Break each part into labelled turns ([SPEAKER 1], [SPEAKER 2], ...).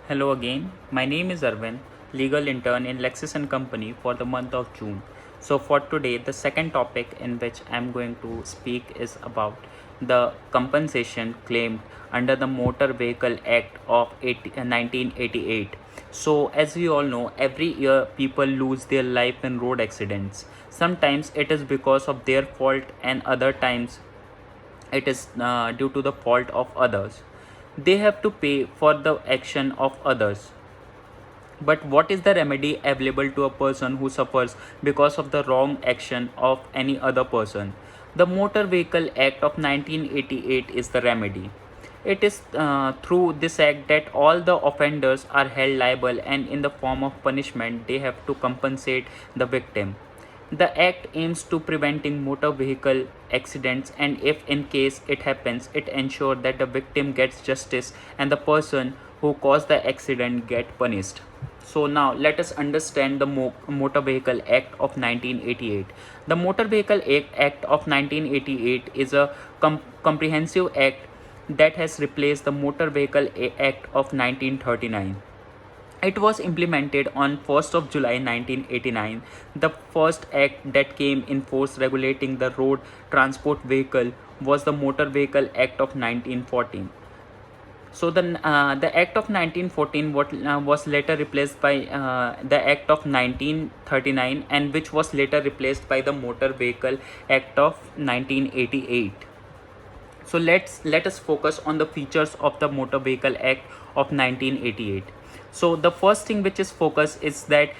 [SPEAKER 1] Hello again. My name is Arvind, legal intern in Lexis and Company for the month of June. So for today, the second topic in which I'm going to speak is about the compensation claimed under the Motor Vehicle Act of 1988. So as we all know, every year people lose their life in road accidents. Sometimes it is because of their fault and other times it is due to the fault of others. They have to pay for the action of others. But what is the remedy available to a person who suffers because of the wrong action of any other person? The Motor Vehicle Act of 1988 is the remedy. It is through this act that all the offenders are held liable, and in the form of punishment they have to compensate the victim. The act aims to preventing motor vehicle accidents, and if in case it happens, it ensures that the victim gets justice and the person who caused the accident get punished. So now let us understand the Motor Vehicle Act of 1988. The Motor Vehicle Act of 1988 is a comprehensive act that has replaced the Motor Vehicle Act of 1939. It was implemented on 1st of July 1989. The first act that came in force regulating the road transport vehicle was the Motor Vehicle Act of 1914. So the Act of 1914 was later replaced by the Act of 1939, and which was later replaced by the Motor Vehicle Act of 1988. So let us focus on the features of the Motor Vehicle Act of 1988. So the first thing which is focused is that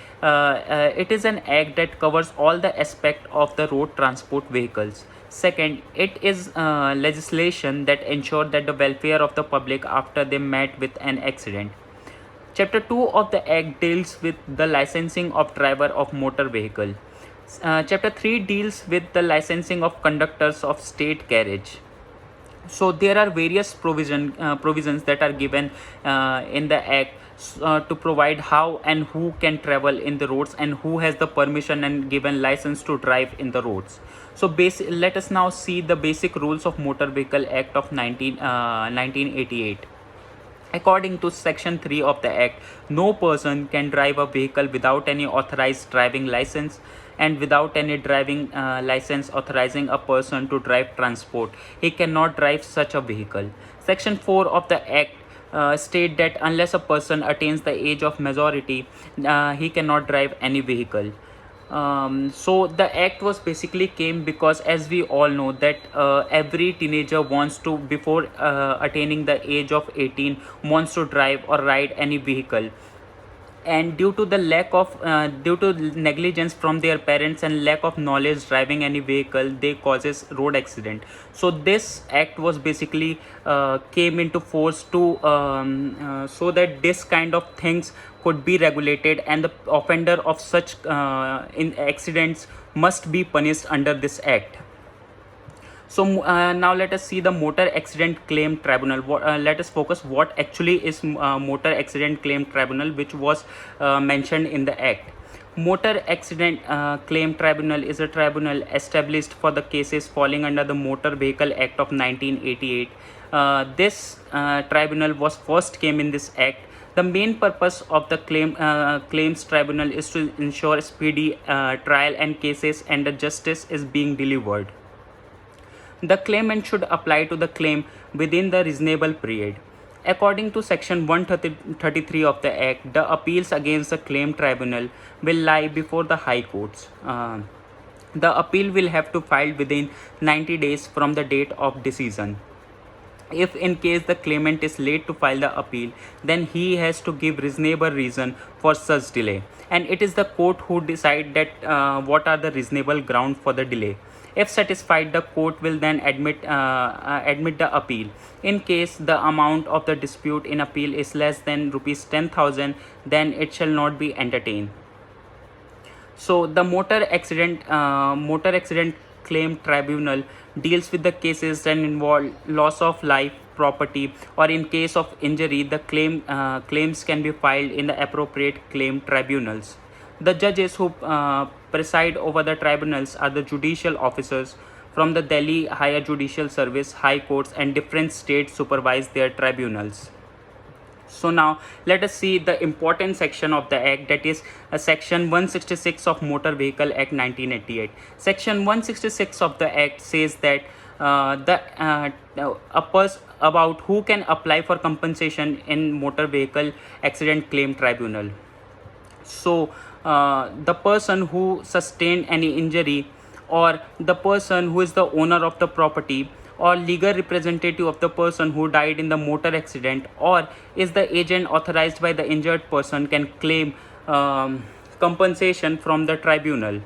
[SPEAKER 1] it is an act that covers all the aspect of the road transport vehicles. Second, it is legislation that ensure that the welfare of the public after they met with an accident. Chapter 2 of the Act deals with the licensing of driver of motor vehicle. Chapter 3 deals with the licensing of conductors of state carriage. So there are various provisions that are given in the act to provide how and who can travel in the roads and who has the permission and given license to drive in the roads. So let us now see the basic rules of Motor Vehicle Act of 1988. According to Section 3 of the Act, no person can drive a vehicle without any authorized driving license and without any driving license authorizing a person to drive transport. He cannot drive such a vehicle. Section 4 of the Act state that unless a person attains the age of majority, he cannot drive any vehicle. So the act was basically came because, as we all know, that every teenager wants to, before attaining the age of 18, wants to drive or ride any vehicle, and due to the lack of due to negligence from their parents and lack of knowledge driving any vehicle, they causes road accident. So this act was basically came into force to so that this kind of things could be regulated, and the offender of such in accidents must be punished under this act. So now let us see the Motor Accident Claim Tribunal. Let us focus what actually is Motor Accident Claim Tribunal, which was mentioned in the Act. Motor Accident Claim Tribunal is a tribunal established for the cases falling under the Motor Vehicle Act of 1988. This tribunal was first came in this Act. The main purpose of the claims tribunal is to ensure speedy trial and cases and the justice is being delivered. The claimant should apply to the claim within the reasonable period. According to Section 133 of the Act, the appeals against the claim tribunal will lie before the High Courts. The appeal will have to file within 90 days from the date of decision. If in case the claimant is late to file the appeal, then he has to give reasonable reason for such delay, and it is the court who decide that what are the reasonable ground for the delay. If satisfied, the court will then admit the appeal. In case the amount of the dispute in appeal is less than rupees 10,000, then it shall not be entertained. So the motor accident claim tribunal deals with the cases that involve loss of life, property, or in case of injury, the claims can be filed in the appropriate claim tribunals. The judges who preside over the tribunals are the judicial officers from the Delhi Higher Judicial Service, High Courts, and different states supervise their tribunals. So now let us see the important section of the act, that is section 166 of Motor Vehicle Act 1988. Section 166 of the act says that the about who can apply for compensation in motor vehicle accident claim tribunal. So the person who sustained any injury, or the person who is the owner of the property, or legal representative of the person who died in the motor accident, or is the agent authorized by the injured person, can claim compensation from the tribunal.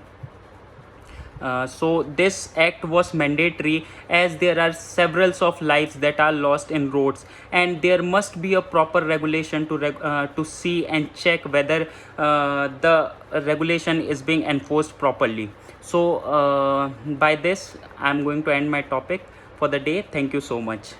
[SPEAKER 1] So this act was mandatory as there are several of lives that are lost in roads, and there must be a proper regulation to see and check whether the regulation is being enforced properly. So by this I'm going to end my topic for the day. Thank you so much.